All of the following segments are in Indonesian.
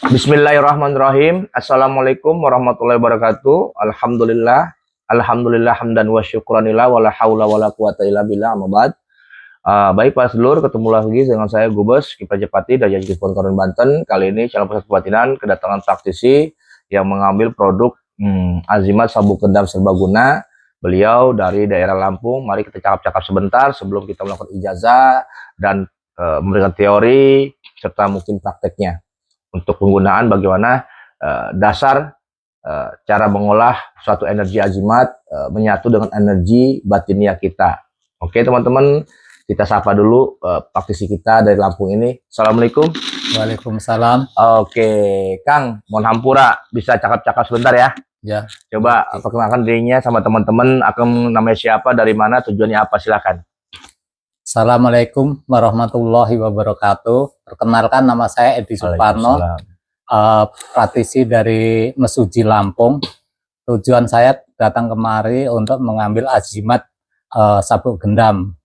Bismillahirrahmanirrahim. Assalamualaikum warahmatullahi wabarakatuh. Alhamdulillah. Alhamdulillah hamdan wa syukranillah wala haula wala quwata illa billah amma ba'd. Baik para sedulur, ketemu lagi dengan saya Gubes Kiprah Jepati dari Kabupaten Banten. Kali ini channel Pusat Kebatinan kedatangan praktisi yang mengambil produk Azimat Sabuk Gendam Serbaguna. Beliau dari daerah Lampung. Mari kita cakap-cakap sebentar sebelum kita melakukan ijazah dan memberikan teori serta mungkin prakteknya. Untuk penggunaan bagaimana dasar cara mengolah suatu energi azimat menyatu dengan energi batinia kita. Oke teman-teman, kita sapa dulu praktisi kita dari Lampung ini. Assalamualaikum. Waalaikumsalam. Oke, Kang, mohon hampura, bisa cakap-cakap sebentar ya? Ya. Coba perkenalkan dirinya sama teman-teman. Akang namanya siapa, dari mana, tujuannya apa, silakan. Assalamualaikum warahmatullahi wabarakatuh. Perkenalkan, nama saya Edi Suparno, praktisi dari Mesuji Lampung. Tujuan saya datang kemari untuk mengambil azimat sabuk gendam.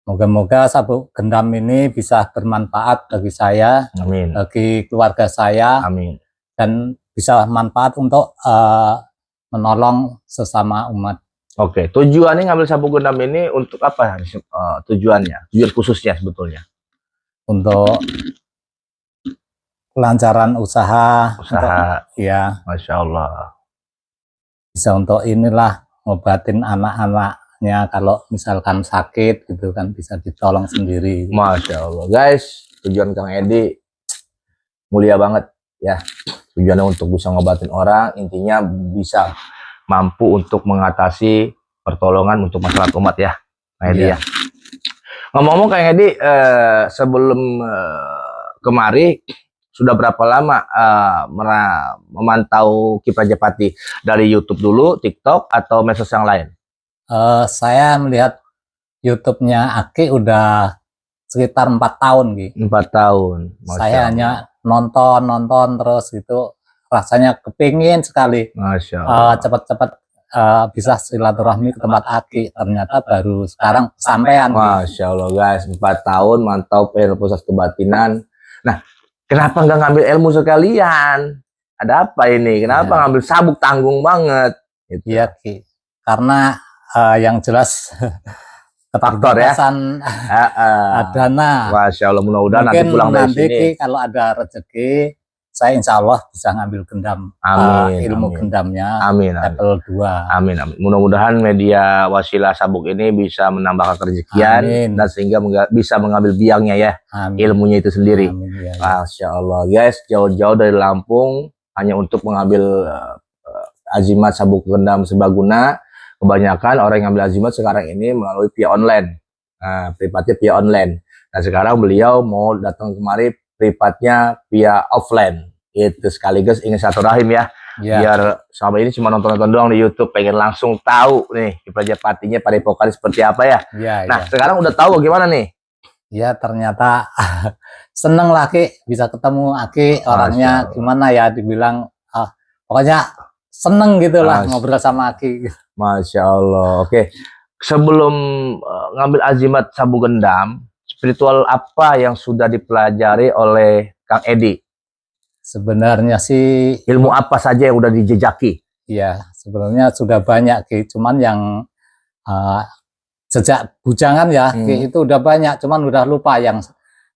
Moga-moga sabuk gendam ini bisa bermanfaat bagi saya, amin, bagi keluarga saya, amin, dan bisa manfaat untuk menolong sesama umat. Oke, tujuannya ngambil sabuk gendam ini untuk apa? Tujuannya, tujuan khususnya sebetulnya? Untuk kelancaran usaha. Ya. Masya Allah. Bisa untuk inilah ngobatin anak-anaknya kalau misalkan sakit gitu kan, bisa ditolong sendiri. Masya Allah, guys, tujuan Kang Edi mulia banget ya. Tujuannya untuk bisa ngobatin orang, intinya bisa mampu untuk mengatasi pertolongan untuk masyarakat umat ya, Kang Edi ya. Ngomong-ngomong Kang Edi, sebelum kemari sudah berapa lama memantau Kiprah Jepati? Dari YouTube dulu, TikTok, atau medsos yang lain? Saya melihat YouTube-nya Aki udah sekitar 4 tahun gitu. 4 tahun. Masya saya Allah. Hanya nonton terus gitu, rasanya kepingin sekali cepat-cepat bisa silaturahmi ke tempat Aki. Ternyata baru sekarang sampean. Masya Allah guys, 4 tahun mantau channel Pusat Kebatinan. Nah, kenapa nggak ngambil ilmu sekalian? Ada apa ini? Kenapa ngambil sabuk, tanggung banget? Gitu. Iya Ki, karena yang jelas faktor ya, dana. Masya Allah, mudah-mudahan nanti pulang dari sini Ki, kalau ada rezeki, saya insya Allah bisa ngambil gendam. Ilmu gendamnya. Amin. Level 2. Amin. Mudah-mudahan media wasilah sabuk ini bisa menambah kerezekian dan sehingga bisa mengambil biangnya ya. Ilmunya itu sendiri. Ya. Masya Allah guys, jauh-jauh dari Lampung hanya untuk mengambil azimat sabuk gendam serbaguna. Kebanyakan orang yang ngambil azimat sekarang ini melalui via online, privatnya via online. Nah sekarang beliau mau datang kemari privatnya via offline. Itu sekaligus ingin satu rahim ya. Biar selama ini cuma nonton-nonton doang di YouTube, pengen langsung tahu nih Kiprah Jepatinya padepokan seperti apa ya. Nah sekarang udah tahu gimana nih? Ya ternyata seneng lah Ki, bisa ketemu Aki, orangnya gimana ya, dibilang pokoknya seneng gitu lah ngobrol sama Aki. Masya Allah. Oke, sebelum ngambil azimat sabuk gendam, spiritual apa yang sudah dipelajari oleh Kang Edi? Sebenarnya sih ilmu apa saja yang udah dijejaki? Iya, sebenarnya sudah banyak Ki, cuman yang sejak bujangan ya Ki, itu udah banyak, cuman udah lupa yang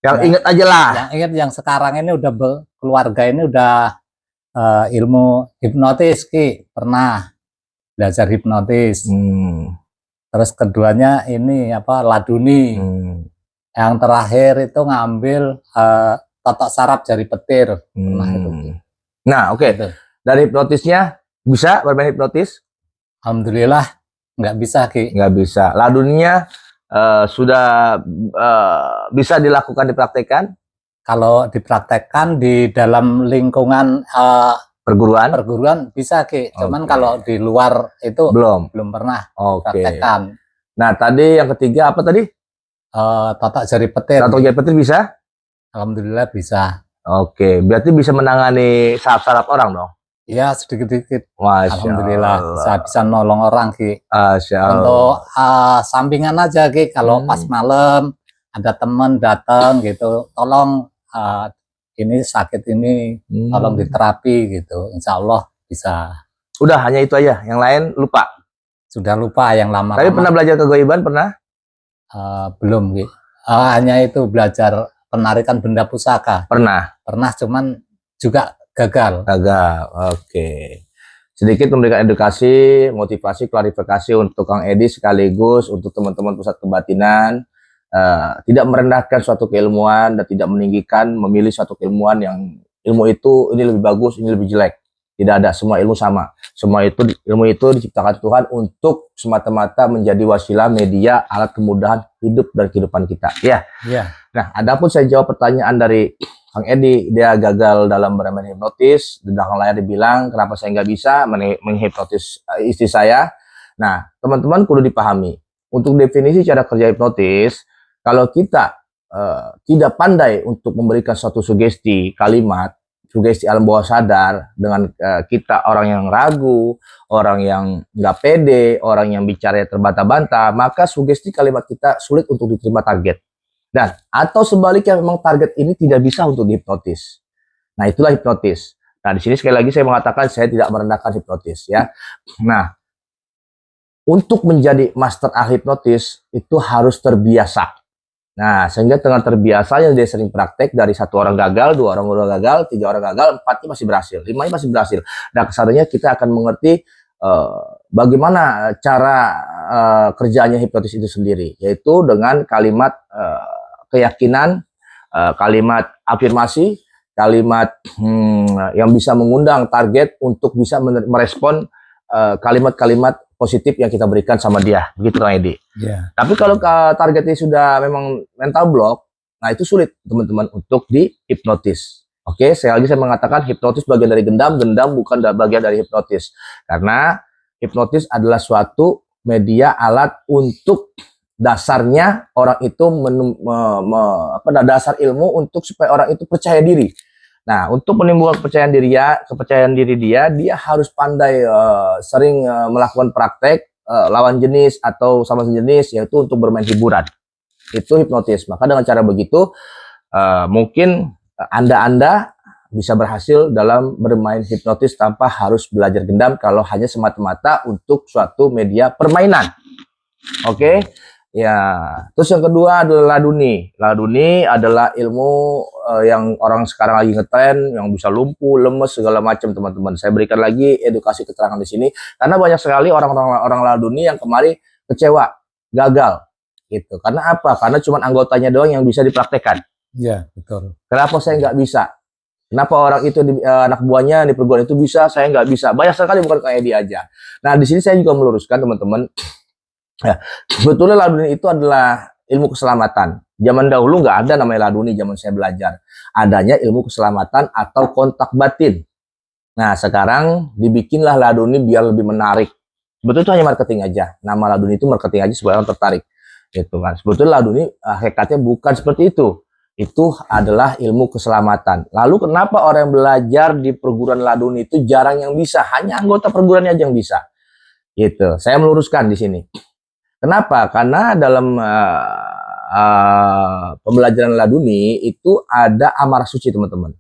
ingat aja lah. Yang ingat yang sekarang ini udah keluarga ini udah ilmu hipnotis Ki, pernah belajar hipnotis. Terus keduanya ini apa, laduni. Yang terakhir itu ngambil totok saraf jari petir. Pernah itu. Nah oke, gitu. Dari hipnotisnya bisa bermain hipnotis? Alhamdulillah nggak bisa Ki. Nggak bisa. Laduninya sudah bisa dilakukan, dipraktekkan? Kalau dipraktekkan di dalam lingkungan perguruan bisa Ki, cuman kalau di luar itu belum pernah praktekkan. Nah tadi yang ketiga apa tadi? Totok jari petir. Totok jari petir bisa? Alhamdulillah bisa. Oke, berarti bisa menangani saraf-saraf orang dong? Iya sedikit-sedikit. Alhamdulillah bisa nolong orang Ki. Untuk sampingan aja Ki, kalau pas malam ada temen datang gitu, tolong ini sakit ini tolong diterapi gitu. Insya Allah bisa. Udah hanya itu aja, yang lain lupa. Sudah lupa yang lama. Tapi pernah belajar kegoiban pernah? Belum, gitu. Hanya itu belajar penarikan benda pusaka. Pernah. Pernah, cuman juga gagal. Gagal. Oke. Sedikit memberikan edukasi, motivasi, klarifikasi untuk Kang Edi sekaligus untuk teman-teman pusat kebatinan. Tidak merendahkan suatu keilmuan dan tidak meninggikan memilih suatu keilmuan yang ilmu itu ini lebih bagus, ini lebih jelek. Tidak ada, semua ilmu sama. Semua itu ilmu itu diciptakan Tuhan untuk semata-mata menjadi wasilah, media, alat kemudahan hidup dan kehidupan kita. Ya. Ya. Nah, adapun saya jawab pertanyaan dari Kang Edi, dia gagal dalam bermain hipnotis. Di belakang layar dibilang, kenapa saya nggak bisa menghipnotis istri saya. Nah, teman-teman perlu dipahami. Untuk definisi cara kerja hipnotis, kalau kita tidak pandai untuk memberikan suatu sugesti, kalimat, sugesti alam bawah sadar dengan kita orang yang ragu, orang yang nggak pede, orang yang bicara terbata-banta, maka sugesti kalimat kita sulit untuk diterima target. Dan atau sebaliknya memang target ini tidak bisa untuk dihipnotis. Nah, itulah hipnotis. Nah, di sini sekali lagi saya mengatakan saya tidak merendahkan hipnotis ya. Nah, untuk menjadi master ahli hipnotis itu harus terbiasa. Nah, sehingga dengan terbiasanya dia sering praktek dari 1 orang gagal, 2 orang gagal, 3 orang gagal, 4-nya masih berhasil, 5-nya masih berhasil. Nah, kesannya kita akan mengerti bagaimana cara kerjanya hipnotis itu sendiri, yaitu dengan kalimat keyakinan, kalimat afirmasi, kalimat yang bisa mengundang target untuk bisa merespon kalimat-kalimat positif yang kita berikan sama dia, begitu Kang Edi. Yeah. Tapi kalau targetnya sudah memang mental block, nah itu sulit teman-teman untuk dihipnotis. Oke, sekali lagi saya mengatakan hipnotis bagian dari gendam, gendam bukan bagian dari hipnotis. Karena hipnotis adalah suatu media alat untuk dasarnya orang itu dasar ilmu untuk supaya orang itu percaya diri. Nah, untuk menimbulkan kepercayaan diri dia harus pandai sering melakukan praktek lawan jenis atau sama jenis, yaitu untuk bermain hiburan. Itu hipnotis. Maka dengan cara begitu mungkin Anda bisa berhasil dalam bermain hipnotis tanpa harus belajar gendam kalau hanya semata-mata untuk suatu media permainan. Oke? Ya, terus yang kedua adalah laduni. Laduni adalah ilmu yang orang sekarang lagi ngetren, yang bisa lumpuh, lemes, segala macam teman-teman. Saya berikan lagi edukasi keterangan di sini karena banyak sekali orang laduni yang kemarin kecewa, gagal, gitu. Karena apa? Karena cuma anggotanya doang yang bisa dipraktekkan. Iya, betul. Kenapa saya nggak bisa? Kenapa orang itu anak buahnya di perguruan itu bisa, saya nggak bisa? Banyak sekali, bukan kayak dia aja. Nah, di sini saya juga meluruskan teman-teman. Ya, sebetulnya laduni itu adalah ilmu keselamatan. Zaman dahulu nggak ada namanya laduni zaman saya belajar. Adanya ilmu keselamatan atau kontak batin. Nah, sekarang dibikinlah laduni biar lebih menarik. Sebetulnya itu hanya marketing aja. Nama laduni itu marketing aja supaya orang tertarik. Gitu kan. Sebetulnya laduni hakikatnya bukan seperti itu. Itu adalah ilmu keselamatan. Lalu kenapa orang yang belajar di perguruan laduni itu jarang yang bisa? Hanya anggota perguruannya aja yang bisa. Gitu. Saya meluruskan di sini. Kenapa? Karena dalam pembelajaran laduni itu ada amarah suci teman-teman.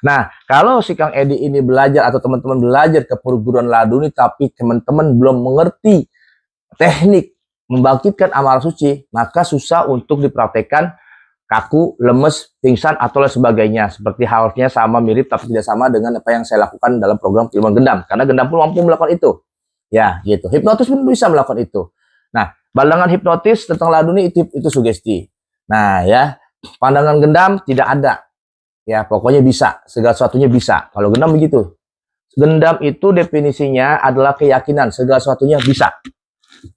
Nah, kalau si Kang Edi ini belajar atau teman-teman belajar ke perguruan laduni tapi teman-teman belum mengerti teknik membangkitkan amarah suci, maka susah untuk dipraktekkan kaku, lemes, pingsan atau lain sebagainya. Seperti halnya sama mirip tapi tidak sama dengan apa yang saya lakukan dalam program Ilmuwan Gendam. Karena gendam pun mampu melakukan itu. Ya, gitu. Hipnotis pun bisa melakukan itu. Nah, pandangan hipnotis tentang laduni itu sugesti. Nah, ya, pandangan gendam tidak ada. Ya, pokoknya bisa, segala sesuatunya bisa. Kalau gendam begitu. Gendam itu definisinya adalah keyakinan, segala sesuatunya bisa.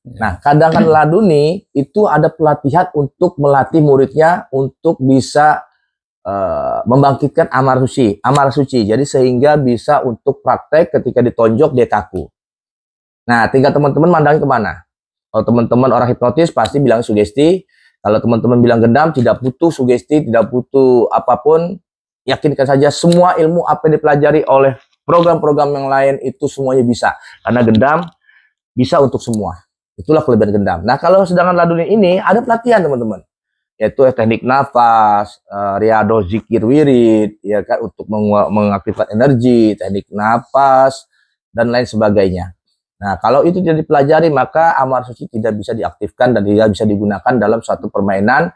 Nah, kadang laduni itu ada pelatihan untuk melatih muridnya untuk bisa membangkitkan amarah suci. Jadi sehingga bisa untuk praktek ketika ditonjok dia kaku. Nah, tinggal teman-teman mandangin kemana? Kalau teman-teman orang hipnotis pasti bilang sugesti. Kalau teman-teman bilang gendam, tidak butuh sugesti, tidak butuh apapun. Yakinkan saja semua ilmu apa yang dipelajari oleh program-program yang lain itu semuanya bisa. Karena gendam bisa untuk semua. Itulah kelebihan gendam. Nah, kalau sedangkan laduni ini ada pelatihan teman-teman. yaitu teknik nafas, riado zikir wirid, ya kan, untuk mengaktifkan energi, teknik nafas dan lain sebagainya. Nah, kalau itu tidak dipelajari, maka amar suci tidak bisa diaktifkan dan tidak bisa digunakan dalam suatu permainan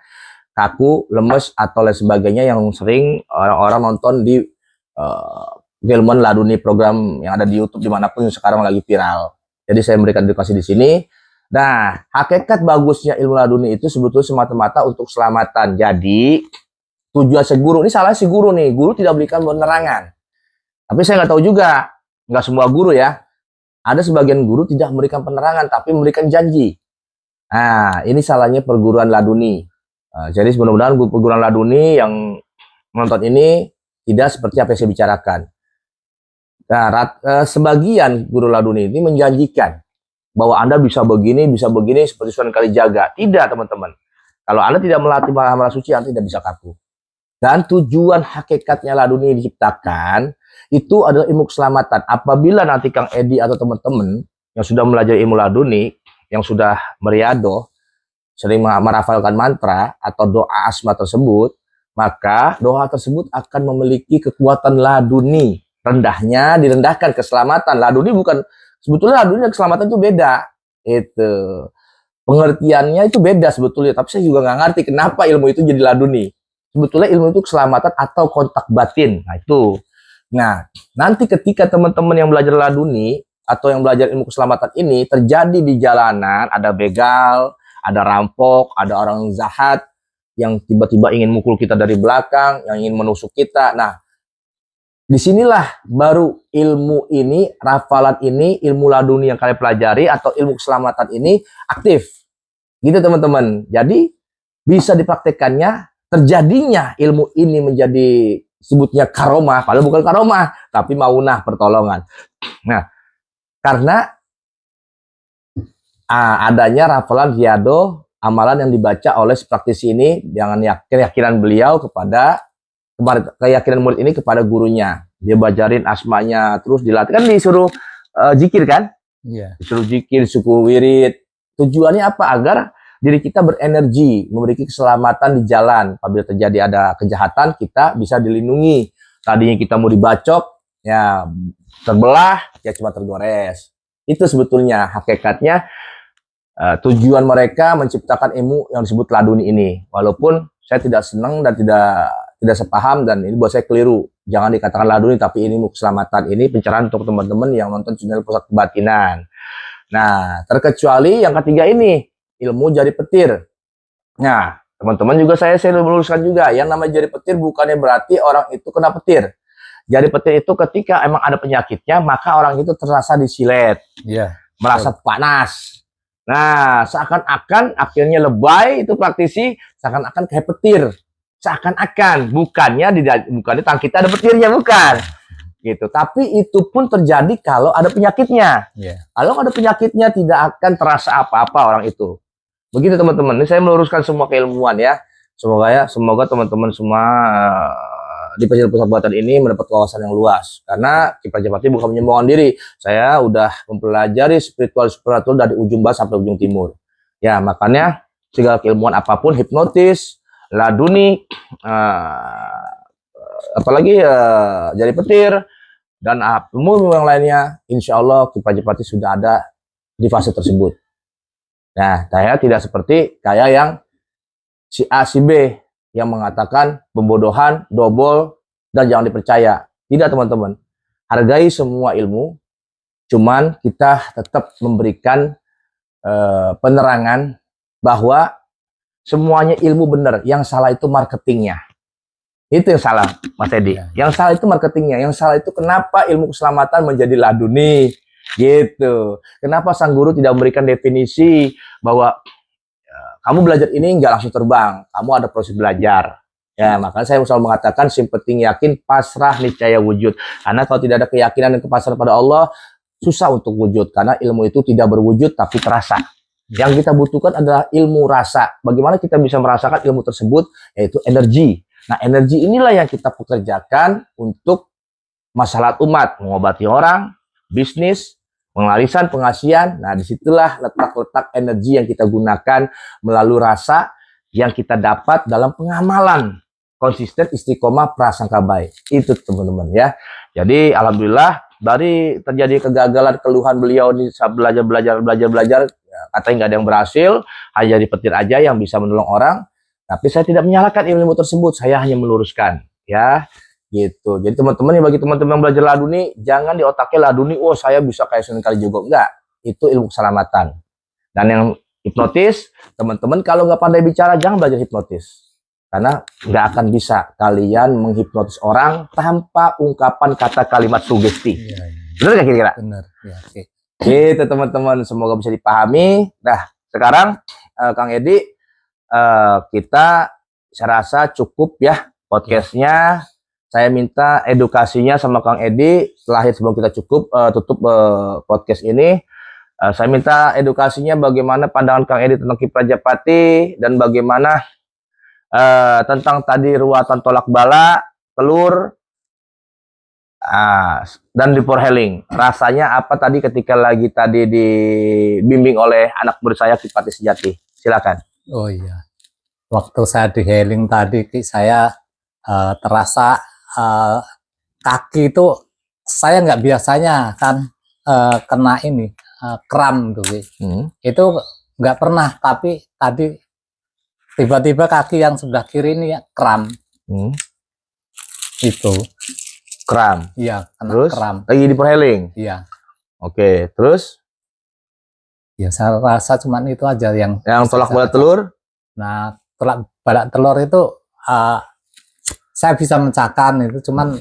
kaku, lemes, atau lain sebagainya yang sering orang-orang nonton di filman laduni, program yang ada di YouTube dimanapun yang sekarang lagi viral. Jadi saya memberikan edukasi di sini. Nah, hakikat bagusnya ilmu laduni itu sebetulnya semata-mata untuk keselamatan. Jadi, tujuan si guru, ini salah si guru nih, guru tidak berikan penerangan. Tapi saya nggak tahu juga, nggak semua guru ya. Ada sebagian guru tidak memberikan penerangan, tapi memberikan janji. Nah, ini salahnya perguruan laduni. Jadi mudah-mudahan perguruan laduni yang menonton ini tidak seperti apa yang saya bicarakan. Nah, sebagian guru laduni ini menjanjikan bahwa Anda bisa begini seperti Sunan Kalijaga. Tidak, teman-teman. Kalau Anda tidak melatih amal suci, Anda tidak bisa kaku. Dan tujuan hakikatnya laduni diciptakan itu adalah ilmu keselamatan. Apabila nanti Kang Edi atau teman-teman yang sudah belajar ilmu laduni, yang sudah meriado, sering merafalkan mantra atau doa asma tersebut, maka doa tersebut akan memiliki kekuatan laduni. Rendahnya direndahkan, keselamatan. Laduni bukan, sebetulnya laduni dan keselamatan itu beda. Itu pengertiannya itu beda sebetulnya. Tapi saya juga nggak ngerti kenapa ilmu itu jadi laduni. Sebetulnya ilmu itu keselamatan atau kontak batin. Nah itu. Nah, nanti ketika teman-teman yang belajar laduni atau yang belajar ilmu keselamatan ini terjadi di jalanan, ada begal, ada rampok, ada orang jahat yang tiba-tiba ingin mukul kita dari belakang, yang ingin menusuk kita. Nah, disinilah baru ilmu ini, rafalan ini, ilmu laduni yang kalian pelajari atau ilmu keselamatan ini aktif. Gitu teman-teman. Jadi bisa dipraktekannya, terjadinya ilmu ini menjadi sebutnya karomah, padahal bukan karomah, tapi maunah, pertolongan. Nah, karena adanya rafalan riado, amalan yang dibaca oleh praktisi ini dengan keyakinan beliau keyakinan murid ini kepada gurunya. Dia bajarin asmanya, terus dilatih, kan disuruh zikir kan? Iya. Disuruh zikir, suku wirid. Tujuannya apa? Agar diri kita berenergi, memiliki keselamatan di jalan. Apabila terjadi ada kejahatan, kita bisa dilindungi. Tadinya kita mau dibacok, ya terbelah, ya cuma tergores. Itu sebetulnya hakikatnya tujuan mereka menciptakan ilmu yang disebut laduni ini. Walaupun saya tidak senang dan tidak sepaham, dan ini buat saya keliru. Jangan dikatakan laduni, tapi ini ilmu keselamatan. Ini pencerahan untuk teman-teman yang nonton channel Pusat Kebatinan. Nah, terkecuali yang ketiga ini, ilmu jari petir. Nah, teman-teman juga saya meluruskan juga, yang namanya jari petir bukannya berarti orang itu kena petir. Jari petir itu ketika emang ada penyakitnya, maka orang itu terasa disilet, merasa panas. Nah, seakan-akan akhirnya lebay itu praktisi, seakan-akan kayak petir. Seakan-akan, bukannya di tangan kita ada petirnya, bukan. Gitu. Tapi itu pun terjadi kalau ada penyakitnya. Kalau ada penyakitnya tidak akan terasa apa-apa orang itu. Begitu teman-teman. Ini saya meluruskan semua keilmuan ya. Semoga teman-teman semua di Pusat Kebatinan ini mendapat wawasan yang luas. Karena Kiprah Japati bukan menyombongkan diri. Saya udah mempelajari spiritual dari ujung barat sampai ujung timur. Ya, makanya segala keilmuan apapun, hipnotis, laduni, apalagi jari petir, dan ilmu yang lainnya, insya Allah Kiprah Japati sudah ada di fase tersebut. Nah, saya tidak seperti kayak yang si A, si B yang mengatakan pembodohan, dobol, dan jangan dipercaya. Tidak teman-teman. Hargai semua ilmu, cuman kita tetap memberikan penerangan bahwa semuanya ilmu benar. Yang salah itu marketingnya. Itu yang salah, Mas Edi. Yang salah itu marketingnya. Yang salah itu kenapa ilmu keselamatan menjadi laduni. Gitu. Kenapa sang guru tidak memberikan definisi bahwa kamu belajar ini nggak langsung terbang, kamu ada proses belajar. Ya, makanya saya selalu mengatakan yang penting yakin, pasrah, niscaya wujud. Karena kalau tidak ada keyakinan dan kepasrahan pada Allah, susah untuk wujud. Karena ilmu itu tidak berwujud tapi terasa. Yang kita butuhkan adalah ilmu rasa. Bagaimana kita bisa merasakan ilmu tersebut, yaitu energi. Nah, energi inilah yang kita pekerjakan untuk masalah umat, mengobati orang, bisnis, pengarisan, pengasihan. Nah, disitulah letak-letak energi yang kita gunakan melalui rasa. yang kita dapat dalam pengamalan konsisten istiqomah prasangka baik. Itu teman-teman ya. Jadi alhamdulillah dari terjadi kegagalan keluhan beliau di saat belajar, katanya nggak ada yang berhasil, hanya di petir aja yang bisa menolong orang. Tapi saya tidak menyalahkan ilmu tersebut, saya hanya meluruskan ya. Gitu. Jadi teman-teman, bagi teman-teman yang belajar laduni, jangan di otaknya laduni, oh saya bisa kayak Sunan Kalijogo. Enggak, itu ilmu keselamatan. Dan yang hipnotis, teman-teman kalau nggak pandai bicara, jangan belajar hipnotis. Karena nggak akan bisa kalian menghipnotis orang tanpa ungkapan kata kalimat sugesti. Iya, iya. Benar nggak kira-kira? Benar. Ya, oke. Gitu teman-teman, semoga bisa dipahami. Nah, sekarang Kang Edi, saya rasa cukup ya podcastnya. Saya minta edukasinya sama Kang Edi. Sebelum kita tutup podcast ini, saya minta edukasinya bagaimana pandangan Kang Edi tentang Ki Prajapati dan bagaimana tentang tadi ruatan tolak bala, telur, dan reforehealing. Rasanya apa tadi ketika lagi tadi dibimbing oleh anak murid saya Ki Pati Sejati? Silakan. Oh iya. Waktu saya di healing tadi, saya terasa kaki itu saya nggak biasanya kan kena ini kram tuh. Itu nggak pernah, tapi tadi tiba-tiba kaki yang sebelah kiri ini ya kram. Itu Kram. iya, kena Terus kram. lagi di healing. Iya. Oke, terus Ya saya rasa cuman itu aja yang tolak bala telur. Nah, tolak balak telur itu saya bisa mencakan itu, cuman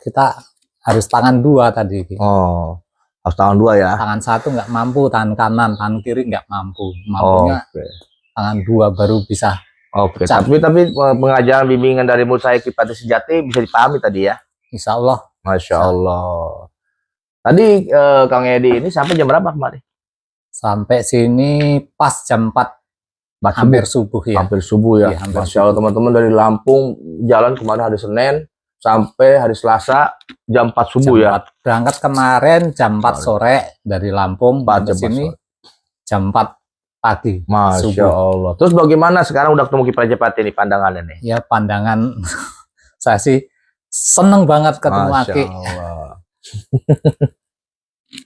kita harus tangan dua tadi. Oh, harus tangan dua ya. Tangan satu nggak mampu, tangan kanan, tangan kiri nggak mampu. Mampunya tangan dua baru bisa. Oke. Tapi pengajaran bimbingan dari murid saya Ki Pati Sejati bisa dipahami tadi ya. Insya Allah. Masya Allah. Tadi Kang Edi ini sampai jam berapa kemarin? Sampai sini pas jam 4. Hampir subuh ya. Hampir subuh ya. Iya, Masya Allah teman-teman, dari Lampung jalan kemarin hari Senin sampai hari Selasa jam 4 subuh jam 4. Berangkat kemarin jam 4 sore dari Lampung ke sini jam 4 pagi. Masya subuh. Allah. Terus bagaimana sekarang udah ketemu Ki Prajapati nih pandangannya nih? Ya pandangan saya sih seneng banget ketemu Aki.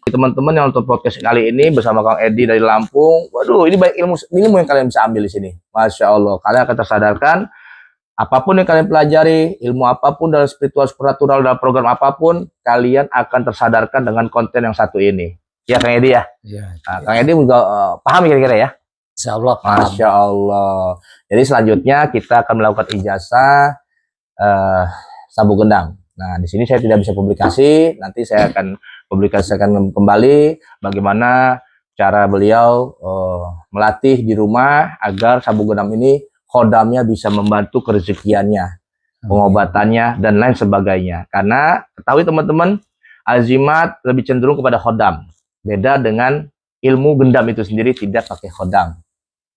Teman-teman yang nonton podcast kali ini bersama Kang Edi dari Lampung, waduh ini banyak ilmu yang kalian bisa ambil di sini. Masya Allah, kalian akan tersadarkan apapun yang kalian pelajari, ilmu apapun dalam spiritual, supernatural, dalam program apapun, kalian akan tersadarkan dengan konten yang satu ini. Ya Kang Edi ya? Ya, nah, Kang Edi juga paham kira-kira ya? Insya Allah. Masya Allah. Jadi selanjutnya kita akan melakukan ijazah sabu gendang. Nah, di sini saya tidak bisa publikasi, nanti saya akan publikasikan kembali bagaimana cara beliau melatih di rumah agar sabu gendam ini khodamnya bisa membantu kerezekiannya, pengobatannya, dan lain sebagainya. Karena ketahui teman-teman, azimat lebih cenderung kepada khodam. Beda dengan ilmu gendam itu sendiri tidak pakai khodam.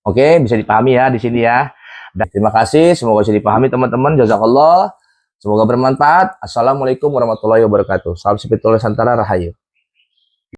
Oke, bisa dipahami ya di sini ya. Dan terima kasih, semoga bisa dipahami teman-teman. Jazakallah. Semoga bermanfaat. Assalamualaikum warahmatullahi wabarakatuh. Salam spiritual Nusantara Rahayu.